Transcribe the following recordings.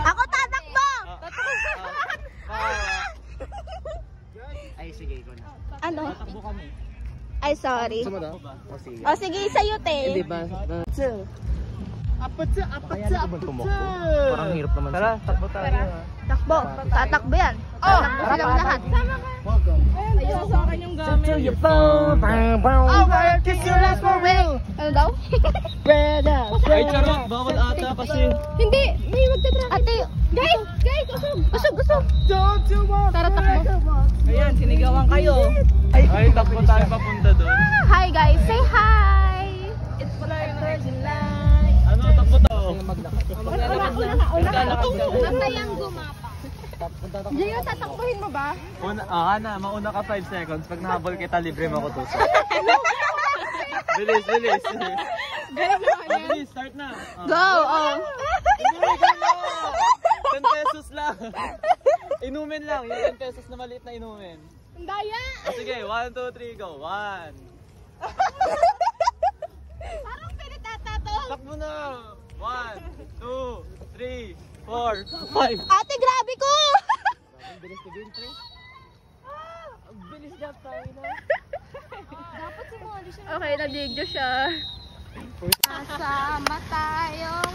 Ako tatakbo! Ay, sige, ikaw na. Ano? Tatakbo kami. Ay, sorry. O, sige. O, sige, sa'yo, te. Hindi ba? Apatsa. Parang hirap naman. Tara, takbo tayo. Takbo. Tatakbo yan. Tatakbo silang lahat. Ayun sa akin yung gamit. Kiss your last for ano daw? Ay, charot. Bawal ata kasi. Hindi. May magtatrack. Ate. Guys. Usog. Don't you want? Tara, takbo. Ayan, sinigawan kayo. Ay, takbo tayo papunta doon. Hi, guys. Say hi. It's like virgin light. Ano, takbo to? Basta yung gumapa. Gio, tatakbuhin mo ba? Mauna ka 5 seconds. Pag nahabol kita, libre mo ako 2 Bilis. Bilis, start na. Go! 10 pesos lang. Inumin lang. Yung 10 pesos na maliit na inumin. Ang daya! Sige, 1, 2, 3, go. 1. Parang pinitatato. Takbo na. 1, 2, 3, 4, 5. Ate, grabe ko! Ang bilis na game, pre. Ang bilis na tayo na. Dapat sumali siya. Okay, na-video siya. Kasama tayong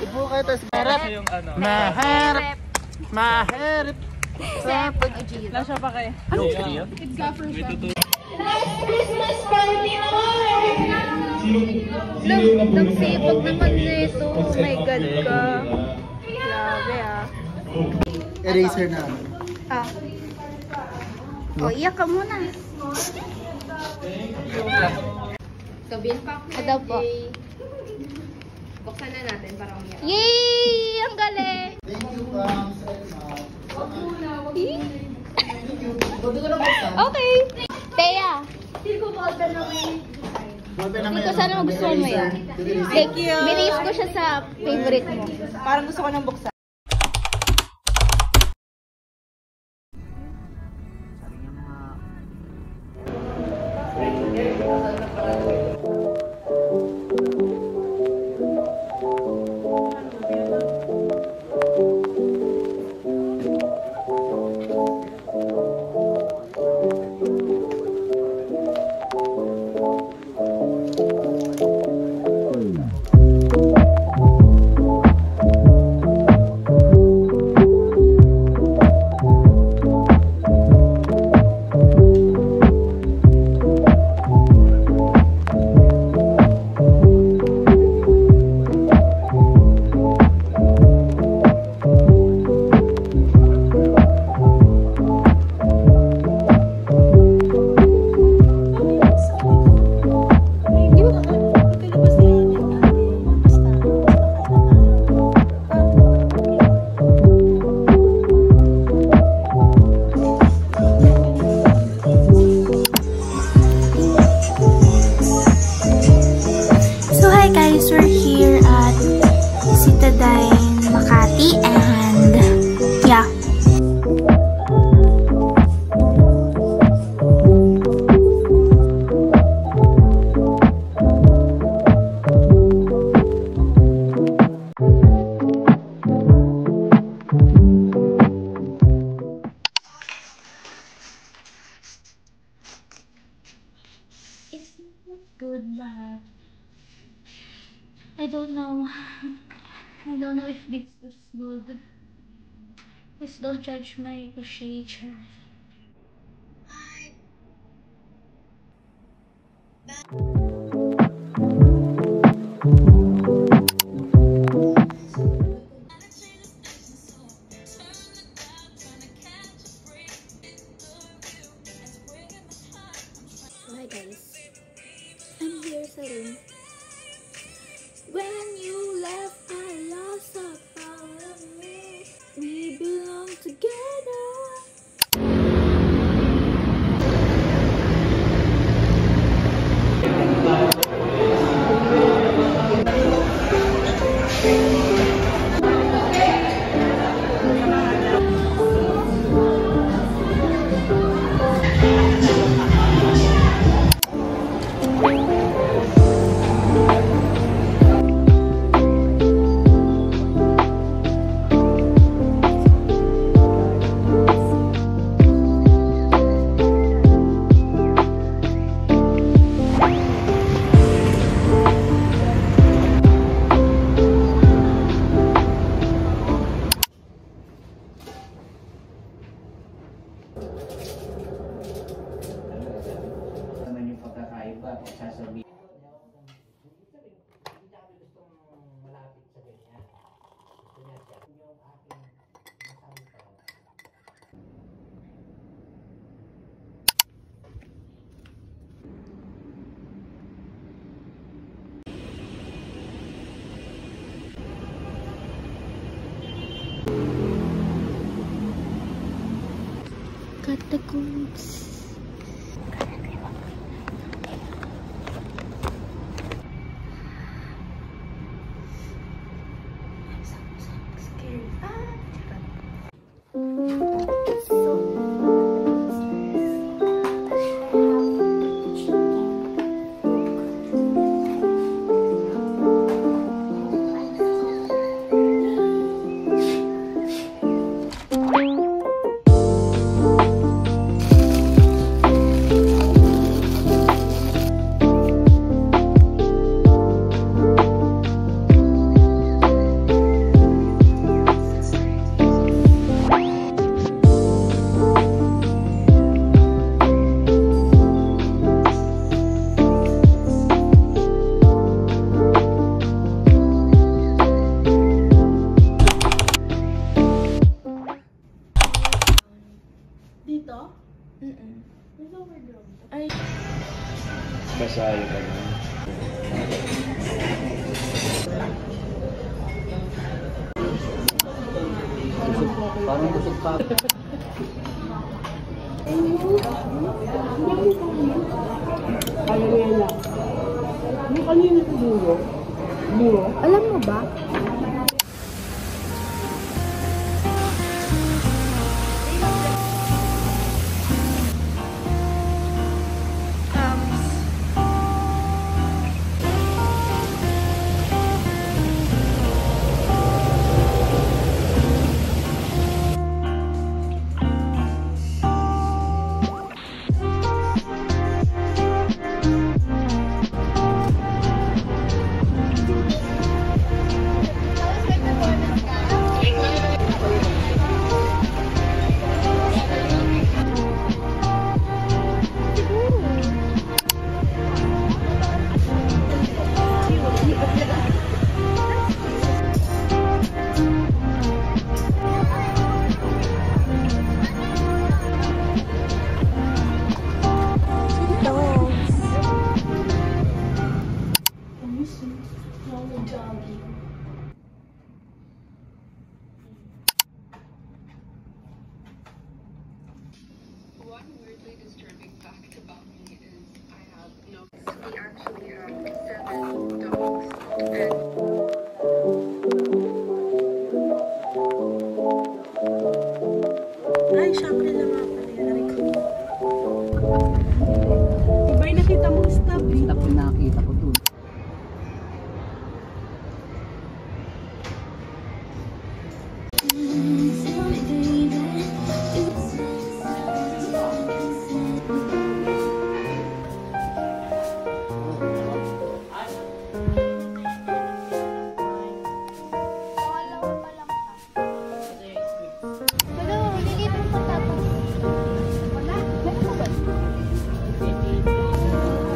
Ipo kayo, tas maharap. Yung ano. Maharap. Sepon o Gio. Lasya pa kayo. Ano yun? It's Gaffer siya. Last Christmas party naman! Nagsipag naman nito. Oh my God ka. Grabe ah. Eraser na. O, iyak ka muna. Sabihin pa ako. Ano po? Buksan na natin para umiyak. Yay! Ang galing! Okay. Teya. Dito sana magustuhan mo yan. Thank you. Bilis ko siya sa favorite mo. Parang gusto ko nang buksan. good, but I don't know. I don't know if this is good. Please don't judge my creature. Hi guys, I'm here sa room. When you left, I lost a part of me. We belong together. Naman yung pagkakaiba kung sasabihin. Got the goods. Basahin ka na. Parang kusog pa. Kaya mo yan lang. Yung kanina siguro. Muro. Alam mo ba? One weirdly disturbing fact about me is I have no. We actually have 7 dogs and. Ay, syempre lang nga pala yan. Aray ko. Iba yung nakita mong stop eh. Stop yung nakakita ko dun.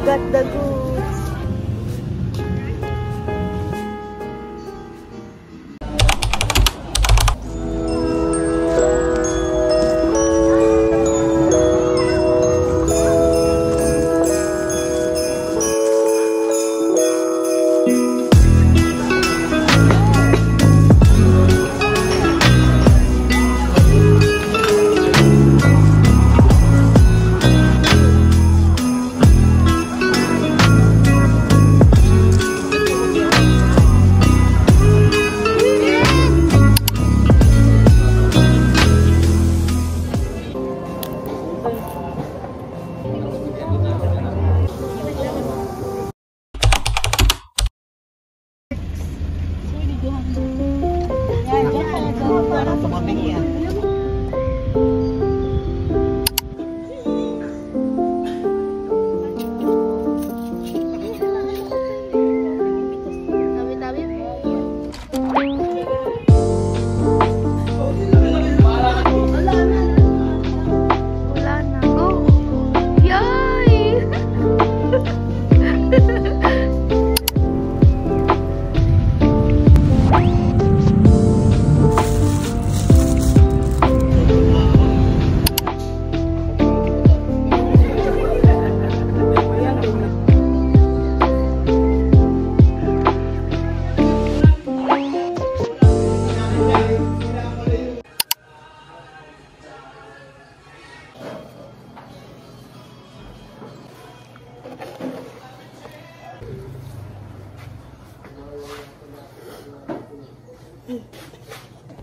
got the goods.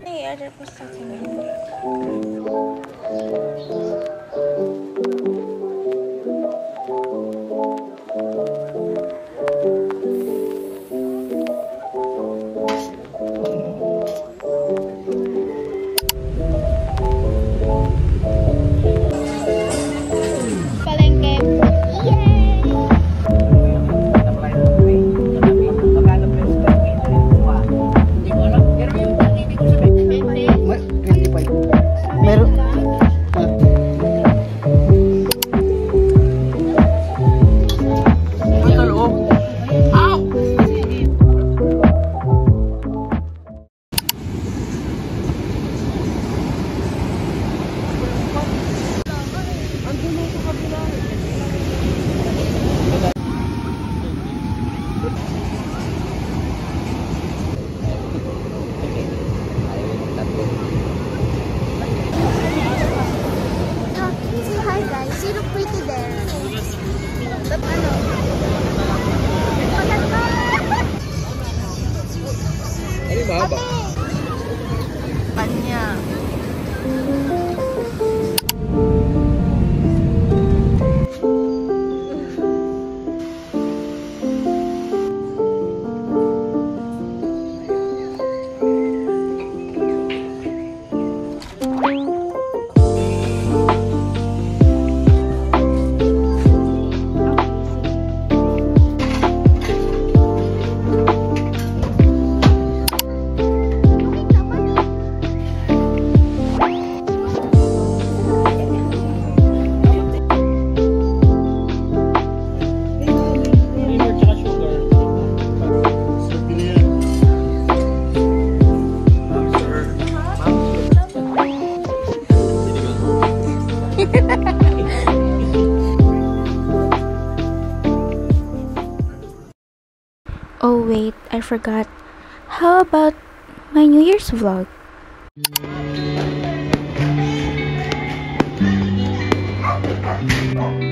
Hey, order po sa akin. Kanya. Oh wait, I forgot. How about my New Year's vlog? Oh,